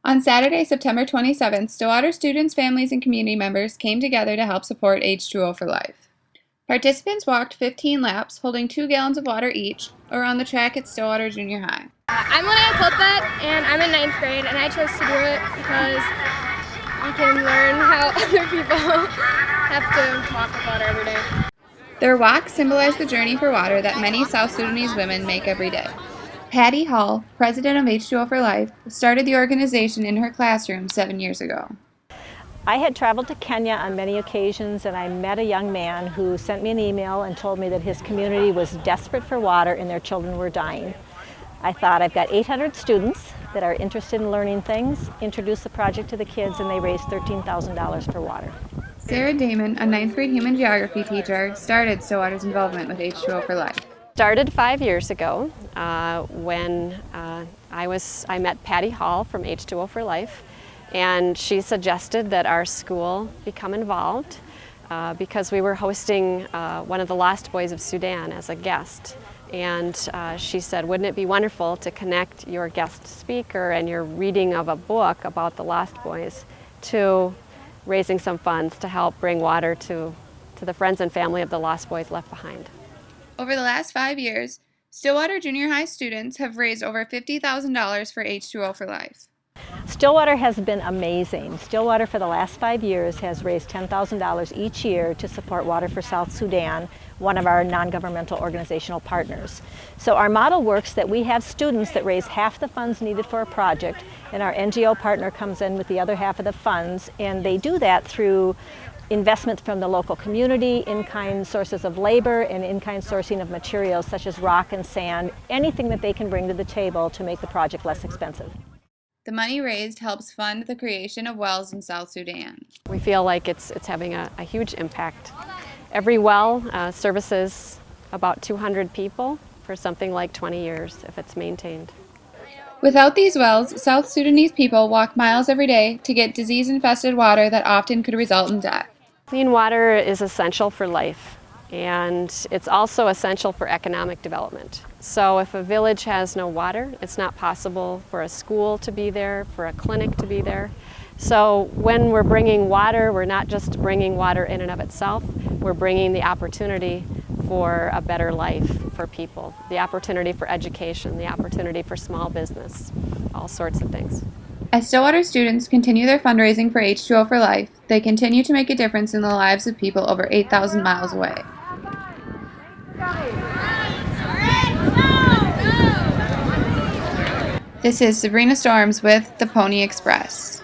On Saturday, September 27th, Stillwater students, families, and community members came together to help support H20 For Life. Participants walked 15 laps, holding 2 gallons of water each, around the track at Stillwater Junior High. I'm Linnea Colpet, and I'm in 9th grade, and I chose to do it because you can learn how other people have to walk with water every day. Their walk symbolized the journey for water that many South Sudanese women make every day. Patty Hall, president of H20 For Life, started the organization in her classroom 7 years ago. I had traveled to Kenya on many occasions, and I met a young man who sent me an email and told me that his community was desperate for water and their children were dying. I thought, I've got 800 students that are interested in learning things, introduced the project to the kids, and they raised $13,000 for water. Sarah Damon, a 9th grade human geography teacher, started Stillwater's involvement with H20 For Life. Started 5 years ago when I met Patty Hall from H20 For Life, and she suggested that our school become involved because we were hosting one of the Lost Boys of Sudan as a guest. And she said, wouldn't it be wonderful to connect your guest speaker and your reading of a book about the Lost Boys to raising some funds to help bring water to the friends and family of the Lost Boys left behind. Over the last 5 years, Stillwater Junior High students have raised over $50,000 for H20 For Life. Stillwater has been amazing. Stillwater for the last 5 years has raised $10,000 each year to support Water for South Sudan, one of our non-governmental organizational partners. So our model works that we have students that raise half the funds needed for a project, and our NGO partner comes in with the other half of the funds, and they do that through investments from the local community, in-kind sources of labor, and in-kind sourcing of materials such as rock and sand, anything that they can bring to the table to make the project less expensive. The money raised helps fund the creation of wells in South Sudan. We feel like it's having a huge impact. Every well services about 200 people for something like 20 years if it's maintained. Without these wells, South Sudanese people walk miles every day to get disease-infested water that often could result in death. Clean water is essential for life, and it's also essential for economic development. So if a village has no water, it's not possible for a school to be there, for a clinic to be there. So when we're bringing water, we're not just bringing water in and of itself, we're bringing the opportunity for a better life for people, the opportunity for education, the opportunity for small business, all sorts of things. As Stillwater students continue their fundraising for H20 For Life, they continue to make a difference in the lives of people over 8,000 miles away. This is Sabrina Storms with the Pony Express.